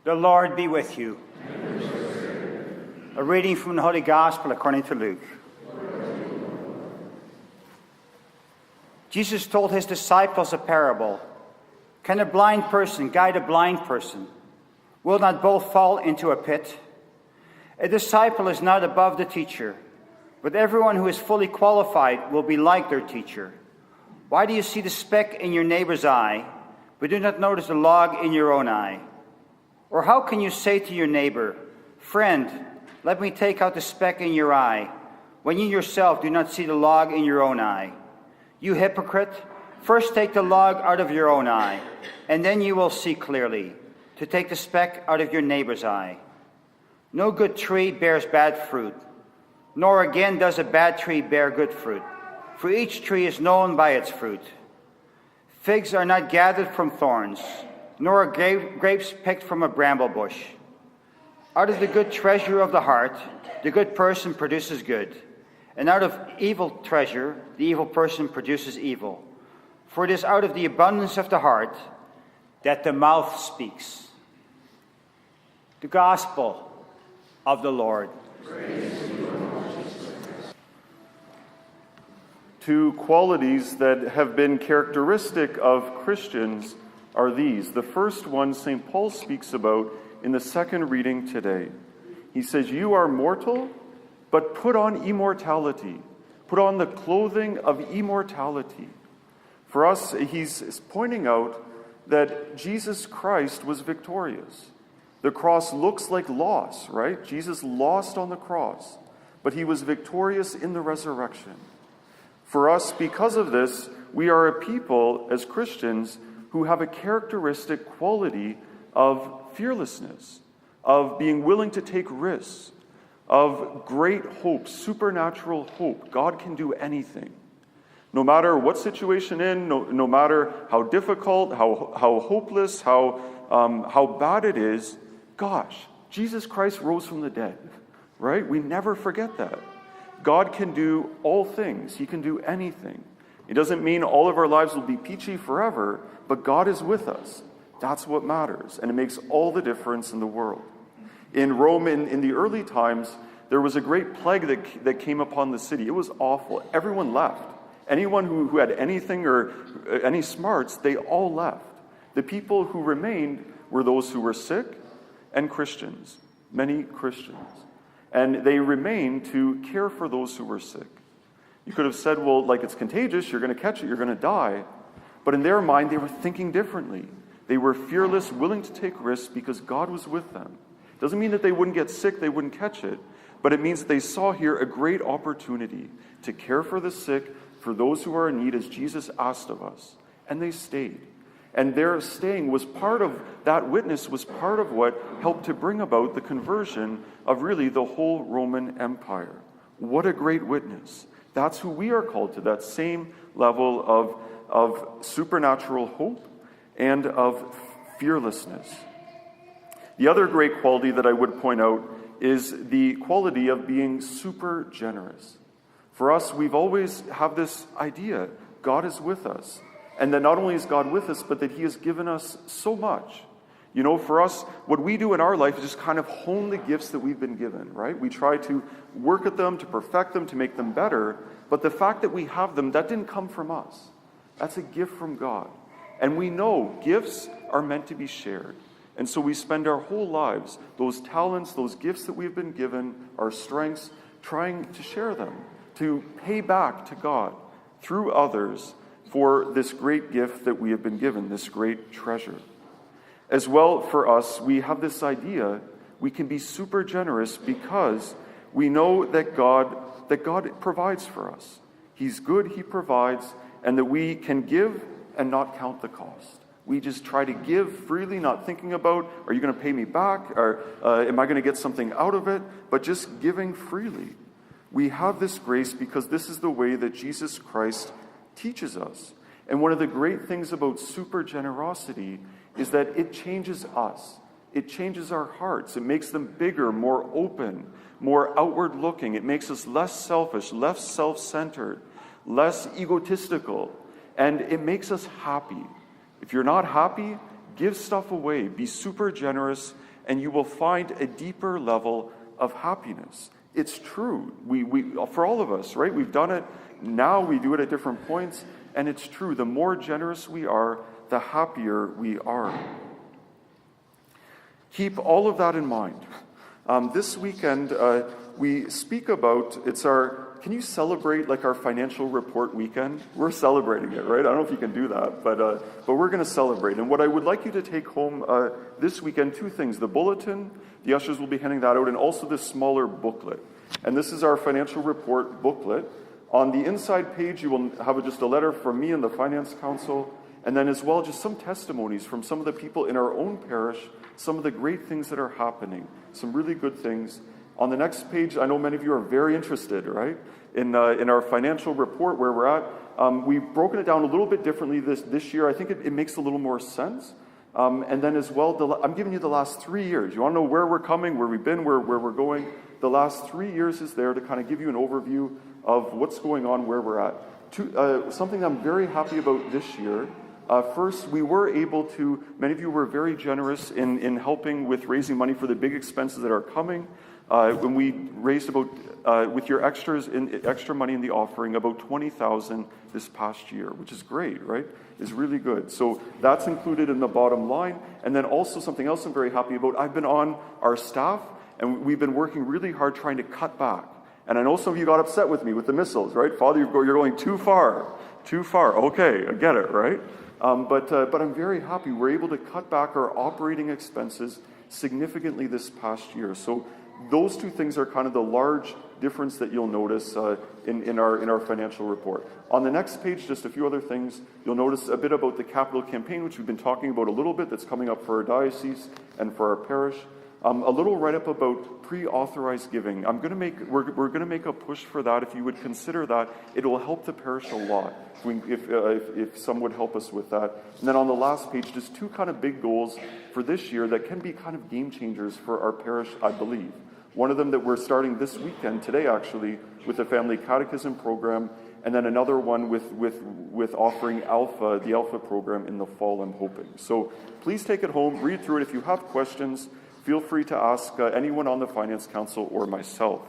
The Lord be with you. A reading from the Holy Gospel according to Luke. Jesus told his disciples a parable. Can a blind person guide a blind person? Will not both fall into a pit? A disciple is not above the teacher, but everyone who is fully qualified will be like their teacher. Why do you see the speck in your neighbor's eye, but do not notice the log in your own eye? Or how can you say to your neighbor, "Friend, let me take out the speck in your eye," when you yourself do not see the log in your own eye? You hypocrite, first take the log out of your own eye, and then you will see clearly to take the speck out of your neighbor's eye. No good tree bears bad fruit, nor again does a bad tree bear good fruit, for each tree is known by its fruit. Figs are not gathered from thorns, nor are grapes picked from a bramble bush. Out of the good treasure of the heart, the good person produces good, and out of evil treasure, the evil person produces evil. For it is out of the abundance of the heart that the mouth speaks. The Gospel of the Lord. Praise to you, Lord Jesus. Two qualities that have been characteristic of Christians are these. The first one St. Paul speaks about in the second reading today. He says, "You are mortal, but put on immortality. Put on the clothing of immortality." For us, he's pointing out that Jesus Christ was victorious. The cross looks like loss, right? Jesus lost on the cross, but he was victorious in the resurrection. For us, because of this, we are a people, as Christians, who have a characteristic quality of fearlessness, of being willing to take risks, of great hope, supernatural hope. God can do anything. No matter what situation no matter how difficult, how hopeless, how bad it is, gosh, Jesus Christ rose from the dead, right? We never forget that. God can do all things. He can do anything. It doesn't mean all of our lives will be peachy forever, but God is with us. That's what matters, and it makes all the difference in the world. In Rome, in the early times, there was a great plague that came upon the city. It was awful. Everyone left. Anyone who had anything or any smarts, they all left. The people who remained were those who were sick and Christians, many Christians. And they remained to care for those who were sick. You could have said, well, like, it's contagious, you're going to catch it, you're going to die. But in their mind, they were thinking differently. They were fearless, willing to take risks because God was with them. It doesn't mean that they wouldn't get sick, they wouldn't catch it, but it means that they saw here a great opportunity to care for the sick, for those who are in need, as Jesus asked of us. And they stayed. And their staying was part of, that witness was part of what helped to bring about the conversion of really the whole Roman Empire. What a great witness. That's who we are called to, that same level of supernatural hope and of fearlessness. The other great quality that I would point out is the quality of being super generous. For us, we've always have this idea, God is with us. And that not only is God with us, but that he has given us so much. You know, for us, what we do in our life is just kind of hone the gifts that we've been given, right? We try to work at them, to perfect them, to make them better. But the fact that we have them, that didn't come from us. That's a gift from God. And we know gifts are meant to be shared. And so we spend our whole lives, those talents, those gifts that we've been given, our strengths, trying to share them, to pay back to God through others for this great gift that we have been given, this great treasure. As well, for us, we have this idea we can be super generous because we know that God provides for us. He's good, he provides, and that we can give and not count the cost. We just try to give freely, not thinking about, are you going to pay me back? Or am I going to get something out of it? But just giving freely. We have this grace because this is the way that Jesus Christ teaches us. And one of the great things about super generosity is that it changes us. It changes our hearts. It makes them bigger, more open, more outward looking. It makes us less selfish, less self-centered, less egotistical. And it makes us happy. If you're not happy, give stuff away. Be super generous and you will find a deeper level of happiness. It's true. We for all of us, right? We've done it. Now we do it at different points, and it's true. The more generous we are, the happier we are. Keep all of that in mind. This weekend, we speak about, can you celebrate like our financial report weekend? We're celebrating it, right? I don't know if you can do that, but we're going to celebrate. And what I would like you to take home this weekend, two things. The bulletin, the ushers will be handing that out, and also this smaller booklet. And this is our financial report booklet. On the inside page, you will have just a letter from me and the Finance Council, and then as well just some testimonies from some of the people in our own parish, some of the great things that are happening, some really good things. On the next page, I know many of you are very interested, right, in our financial report where we're at. We've broken it down a little bit differently this year. I think it makes a little more sense. And then as well, I'm giving you the last 3 years. You want to know where we're coming, where we've been, where we're going. The last 3 years is there to kind of give you an overview of what's going on, where we're at. Something I'm very happy about this year. First, we were able to, many of you were very generous in helping with raising money for the big expenses that are coming. When we raised about, with your extra money in the offering, about 20,000 this past year, which is great, right? Is really good. So that's included in the bottom line. And then also something else I'm very happy about, I've been on our staff, and we've been working really hard trying to cut back. And I know some of you got upset with me with the missiles, right? Father, you're going too far. Too far. Okay, I get it, right? But I'm very happy we're able to cut back our operating expenses significantly this past year. So those two things are kind of the large difference that you'll notice in our financial report. On the next page, just a few other things. You'll notice a bit about the capital campaign, which we've been talking about a little bit, that's coming up for our diocese and for our parish. A little write-up about pre-authorized giving. We're going to make a push for that. If you would consider that, it will help the parish a lot if some would help us with that. And then on the last page, just two kind of big goals for this year that can be kind of game changers for our parish, I believe. One of them that we're starting this weekend, today actually, with the Family Catechism program, and then another one with offering Alpha, the Alpha program in the fall, I'm hoping. So please take it home, read through it. If you have questions, feel free to ask anyone on the Finance Council or myself.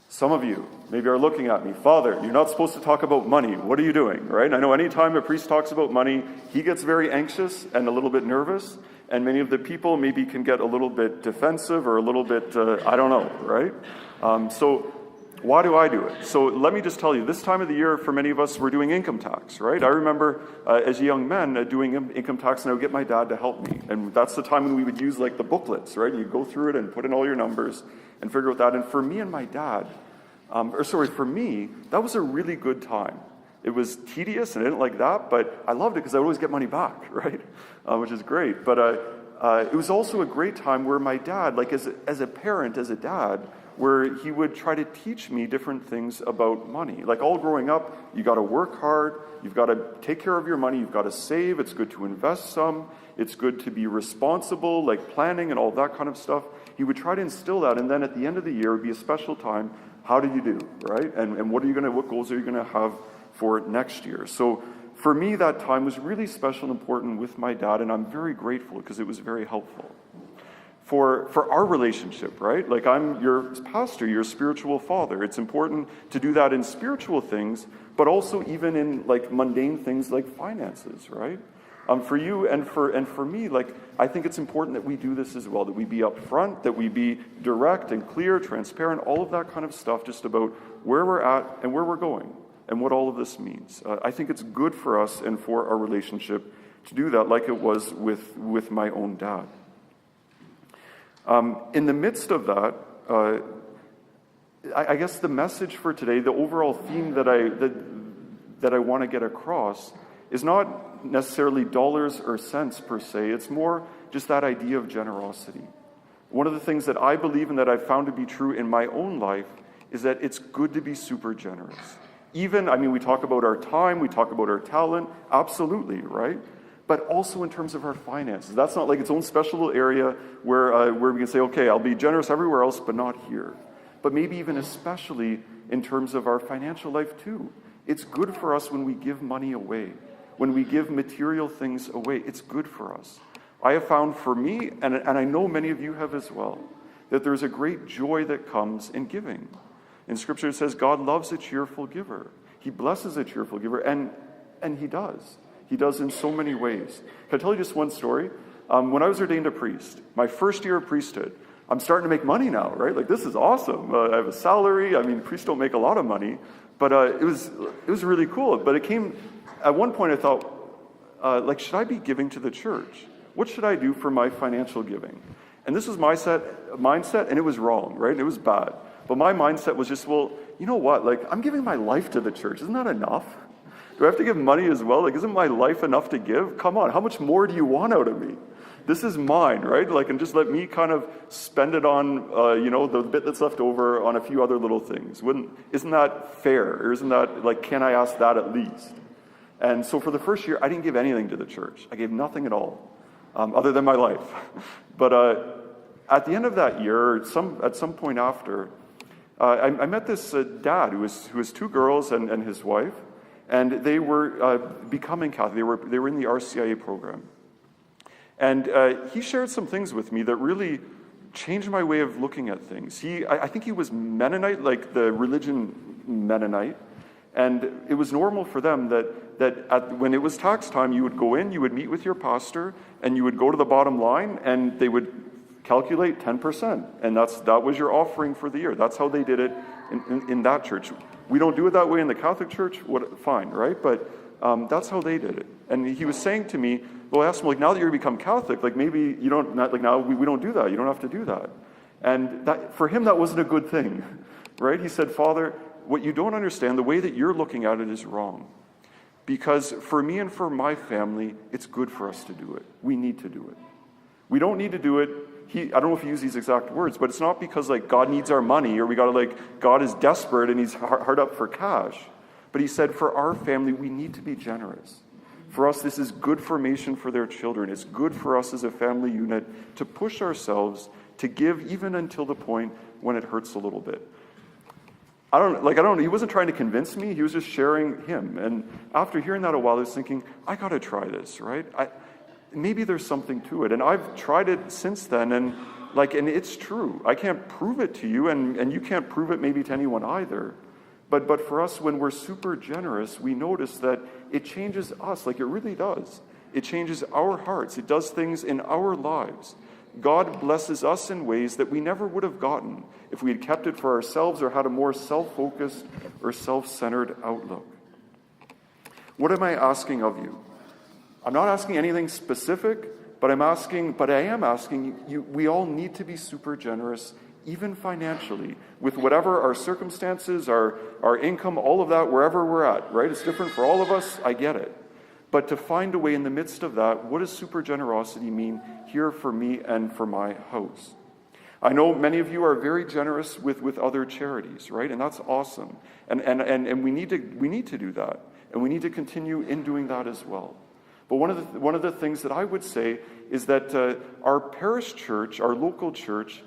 Some of you maybe are looking at me, Father, you're not supposed to talk about money. What are you doing, right? I know anytime a priest talks about money, he gets very anxious and a little bit nervous, and many of the people maybe can get a little bit defensive or a little bit, I don't know, right? So why do I do it? So let me just tell you, this time of the year, for many of us, we're doing income tax, right? I remember as young men doing income tax, and I would get my dad to help me. And that's the time when we would use like the booklets, right? You go through it and put in all your numbers and figure out that. And for me and my dad, for me, that was a really good time. It was tedious and I didn't like that, but I loved it because I would always get money back, right? Which is great. But it was also a great time where my dad, like as a parent, as a dad, where he would try to teach me different things about money. Like all growing up, you got to work hard, you've got to take care of your money, you've got to save, it's good to invest some, it's good to be responsible, like planning and all that kind of stuff. He would try to instill that, and then at the end of the year, it would be a special time. How did you do, right? And what goals are you going to have for next year? So for me, that time was really special and important with my dad, and I'm very grateful because it was very helpful. For our relationship, right? Like I'm your pastor, your spiritual father. It's important to do that in spiritual things, but also even in like mundane things like finances, right? For you and for me, like I think it's important that we do this as well, that we be upfront, that we be direct and clear, transparent, all of that kind of stuff, just about where we're at and where we're going and what all of this means. I think it's good for us and for our relationship to do that, like it was with my own dad. In the midst of that, I guess the message for today, the overall theme that I want to get across is not necessarily dollars or cents per se. It's more just that idea of generosity. One of the things that I believe and that I've found to be true in my own life is that it's good to be super generous. We talk about our time, we talk about our talent, absolutely, right? But also in terms of our finances. That's not like its own special little area where we can say, okay, I'll be generous everywhere else, but not here. But maybe even especially in terms of our financial life too. It's good for us when we give money away, when we give material things away. It's good for us. I have found for me, and I know many of you have as well, that there's a great joy that comes in giving. In Scripture it says God loves a cheerful giver. He blesses a cheerful giver, and he does. He does in so many ways. Can I tell you just one story? When I was ordained a priest, my first year of priesthood, I'm starting to make money now, right? Like, this is awesome. I have a salary. I mean, priests don't make a lot of money, but it was really cool. But it came, at one point I thought, should I be giving to the church? What should I do for my financial giving? And this was my mindset, and it was wrong, right? It was bad. But my mindset was just, well, you know what? Like, I'm giving my life to the church. Isn't that enough? Do I have to give money as well? Like, isn't my life enough to give? Come on, how much more do you want out of me? This is mine, right? Like, and just let me kind of spend it on, the bit that's left over on a few other little things. Isn't that fair? Or isn't that, like, can I ask that at least? And so for the first year, I didn't give anything to the church. I gave nothing at all, other than my life. But at the end of that year, at some point after, I met this dad who was two girls and his wife, and they were becoming Catholic. They were in the RCIA program. And he shared some things with me that really changed my way of looking at things. I think he was Mennonite, like the religion Mennonite, and it was normal for them that when it was tax time, you would go in, you would meet with your pastor, and you would go to the bottom line, and they would calculate 10%, and that was your offering for the year. That's how they did it in that church. We don't do it that way in the Catholic Church. Fine, right? But that's how they did it. And he was saying to me, well, I asked him, like, now that you've become Catholic, like, maybe you don't, not, like, now we don't do that. You don't have to do that. And that, for him, that wasn't a good thing, right? He said, Father, what you don't understand, the way that you're looking at it is wrong. Because for me and for my family, it's good for us to do it. We need to do it. We don't need to do it. I don't know if he used these exact words, but it's not because, like, God needs our money, or God is desperate and he's hard up for cash. But he said, for our family, we need to be generous. For us, this is good formation for their children. It's good for us as a family unit to push ourselves to give even until the point when it hurts a little bit. I don't know, he wasn't trying to convince me, he was just sharing him. And after hearing that a while, I was thinking, I got to try this, right? Maybe there's something to it. And I've tried it since then, and it's true. I can't prove it to you, and you can't prove it maybe to anyone either. But for us, when we're super generous, we notice that it changes us, like it really does. It changes our hearts. It does things in our lives. God blesses us in ways that we never would have gotten if we had kept it for ourselves or had a more self-focused or self-centered outlook. What am I asking of you? I'm not asking anything specific, but I am asking you, we all need to be super generous, even financially, with whatever our circumstances, our income, all of that, wherever we're at, right? It's different for all of us, I get it. But to find a way in the midst of that, what does super generosity mean here for me and for my house? I know many of you are very generous with other charities, right? And that's awesome. And we need to do that. And we need to continue in doing that as well. But one of the things that I would say is that our parish church, our local church,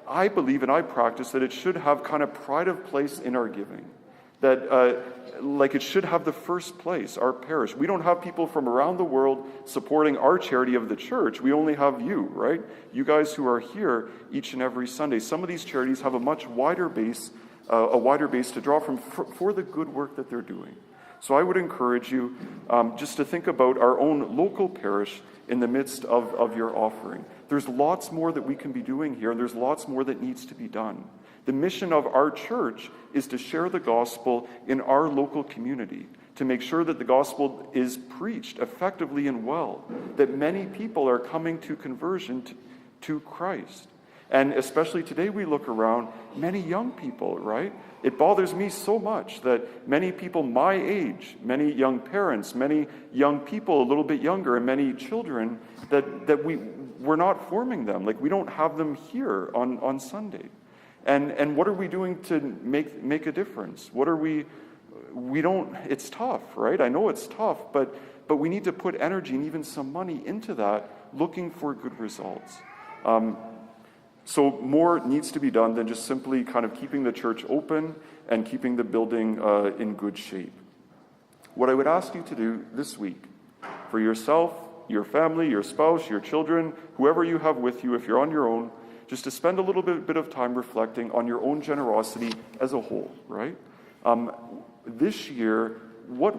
I believe and I practice that it should have kind of pride of place in our giving. That it should have the first place, our parish. We don't have people from around the world supporting our charity of the church. We only have you, right? You guys who are here each and every Sunday. Some of these charities have a much wider base to draw from for the good work that they're doing. So I would encourage you just to think about our own local parish in the midst of your offering. There's lots more that we can be doing here, and there's lots more that needs to be done. The mission of our church is to share the gospel in our local community, to make sure that the gospel is preached effectively and well, that many people are coming to conversion to Christ. And especially today we look around, many young people, right? It bothers me so much that many people my age, many young parents, many young people a little bit younger, and many children, that we're not forming them. Like, we don't have them here on Sunday. And what are we doing to make a difference? It's tough, right? I know it's tough, but we need to put energy and even some money into that, looking for good results. So more needs to be done than just simply kind of keeping the church open and keeping the building in good shape. What I would ask you to do this week, for yourself, your family, your spouse, your children, whoever you have with you, if you're on your own, just to spend a little bit of time reflecting on your own generosity as a whole, right? This year, what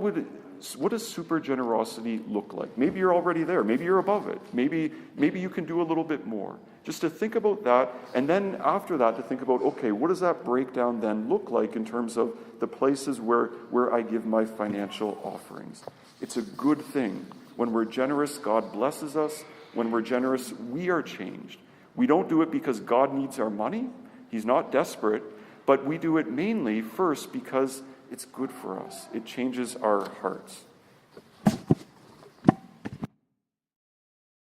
does super generosity look like? Maybe you're already there. Maybe you're above it. Maybe you can do a little bit more. Just to think about that, and then after that to think about, okay, what does that breakdown then look like in terms of the places where I give my financial offerings? It's a good thing. When we're generous, God blesses us. When we're generous, we are changed. We don't do it because God needs our money. He's not desperate. But we do it mainly first because it's good for us. It changes our hearts.